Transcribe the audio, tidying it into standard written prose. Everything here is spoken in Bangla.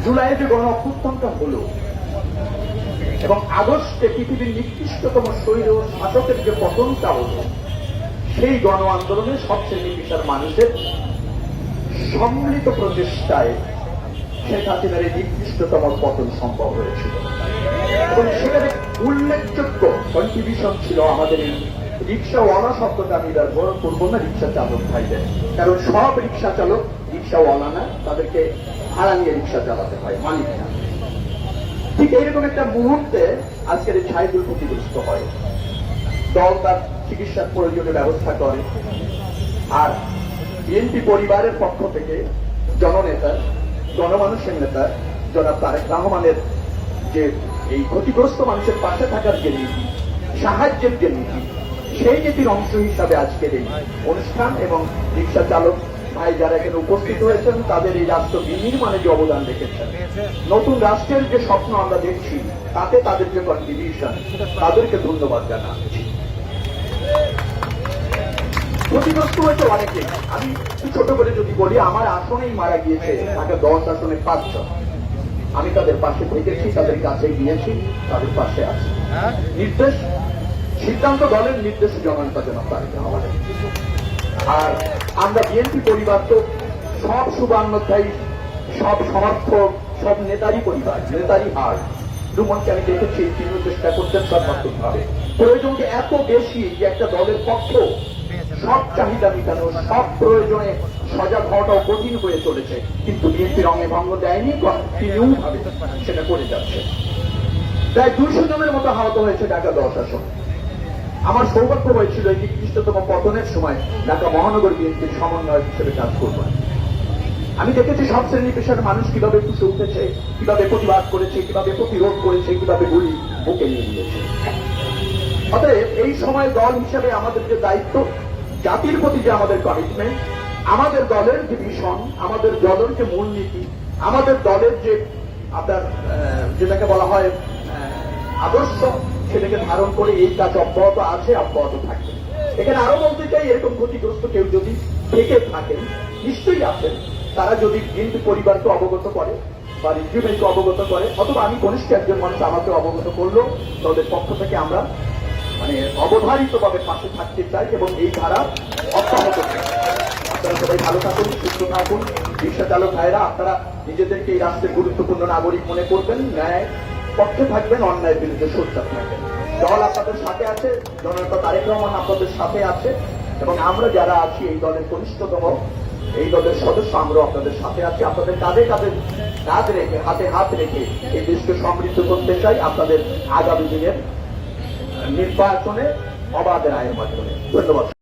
জুলাইয়ে যে গণ অভ্যুত্থানটা হলো এবং আগস্টে পৃথিবীর নিকৃষ্টতম শৈল শাসকের যে পতনটা হলো, সেই গণ আন্দোলনে সব শ্রেণী পেশার মানুষের সম্মিলিত প্রচেষ্টায় শেখ হাসিনার এই নিকৃষ্টতম পতন সম্ভব হয়েছিল। এবং সেখানে উল্লেখযোগ্য কন্ট্রিবিউশন ছিল আমাদের এই রিক্সাওয়ালা শব্দটা আমি ব্যবহার করবো না, রিক্সা চালক ভাইদের, কারণ সব রিক্সা চালক রিক্সাওয়ালা না, তাদেরকে ভাড়া নিয়ে রিক্সা চালাতে হয়, মালিক না। ঠিক এইরকম একটা মুহূর্তে আজকের এই ছাইদুল ক্ষতিগ্রস্ত হয়, দল তার চিকিৎসার প্রয়োজনীয় ব্যবস্থা করে, আর বিএনপি পরিবারের পক্ষ থেকে জননেতা, জনমানুষের নেতা জনাব তারেক রহমানের যে এই ক্ষতিগ্রস্ত মানুষের পাশে থাকার যে নীতি, সাহায্যের যে নীতি, সেই নীতির অংশ হিসাবে আজকের এই অনুষ্ঠান এবং রিক্সা চালক ভাই যারা এখানে উপস্থিত হয়েছেন তাদের এই রাষ্ট্র বিনির্মাণে যে অবদান রেখেছেন, নতুন রাষ্ট্রের যে স্বপ্ন আমরা দেখছি তাতে তাদের যে কন্ট্রিবিউশন, তাদেরকে ধন্যবাদ জানাচ্ছি। ক্ষতিগ্রস্ত হয়েছে অনেকে। আমি ছোট করে যদি বলি, আমার আসনেই মারা গিয়েছে ঢাকা 10 আসনে 5 জন। আমি তাদের পাশে থেকেছি, তাদের কাছে গিয়েছি, তাদের পাশে আছি। নির্দেশ, সিদ্ধান্ত দলের নির্দেশে জননেতা জনাব তারেক রহমানের। আর আমরা বিএনপি পরিবার তো সব শুভান্নধ্যায়ী, সব সমর্থক, সব নেতারই পরিবার, নেতারই হার। রুমনকে আমি দেখেছি, তিনিও চেষ্টা করতেন সর্বাত্মকভাবে। প্রয়োজনকে এত বেশি যে একটা দলের পক্ষ সব চাহিদা মেটানো, সব প্রয়োজনে সজাগ হওয়াটাও কঠিন হয়ে চলেছে, কিন্তু বিএনপি রঙে ভঙ্গ দেয়নি, কন্টিনিউ ভাবে সেটা করে যাচ্ছে। প্রায় 200 জনের মতো আহত হয়েছে ঢাকা 10 আসন। আমার সৌভাগ্য হয়েছিল এই নিকৃষ্টতম পতনের সময় ঢাকা মহানগর বিএনপির সমন্বয়ক হিসেবে কাজ করবেন। আমি দেখেছি সব শ্রেণী পেশার মানুষ কিভাবে ফুসে উঠেছে, কিভাবে প্রতিবাদ করেছে, কিভাবে প্রতিরোধ করেছে, কিভাবে গুলি বুকে নিয়ে নিয়েছে। অতএব এই সময় দল হিসেবে আমাদের যে দায়িত্ব, জাতির প্রতি যে আমাদের কমিটমেন্ট, আমাদের দলের যে মিশন, আমাদের দলের যে মূলনীতি, আমাদের দলের যে আপনার যেটাকে বলা হয় আদর্শ, সেটাকে ধারণ করে এই কাজ অব্যাহত আছে, অব্যাহত থাকবে। এখানে আরো বলতে চাই, এরকম ক্ষতিগ্রস্ত কেউ যদি থেকে থাকেন, নিশ্চয়ই আছেন, তারা যদি বিএনপি পরিবারকে অবগত করে বা রিজিউমেন্টকে অবগত করে, অথবা আমি কনিষ্ঠ একজন মানুষ আমাকে অবগত করলো, তাদের পক্ষ থেকে আমরা অবধারিতভাবে পাশে থাকতে চাই এবং এই ধারা অব্যাহত থাকবে। আপনারা সবাই ভালো থাকুন, সুস্থ থাকুন। রিক্সা চালক ভাইরা, আপনারা নিজেদেরকে এই রাষ্ট্রের গুরুত্বপূর্ণ নাগরিক মনে করবেন, ন্যায় পক্ষে থাকবেন, অন্যায়ের বিরুদ্ধে সোচ্চার থাকবেন। দল আপনাদের সাথে আছে, জননেতা তারেক রহমান আপনাদের সাথে আছে, এবং আমরা যারা আছি এই দলের কনিষ্ঠতম, এই দলের সদস্য, আমরা আপনাদের সাথে আছি। আপনাদের কাঁধে কাঁধে কাঁধ রেখে, হাতে হাত রেখে এই দেশকে সমৃদ্ধ করতে চাই আপনাদের আগামী দিনের নির্বাচনে অবাধ রায়ের মাধ্যমে। ধন্যবাদ।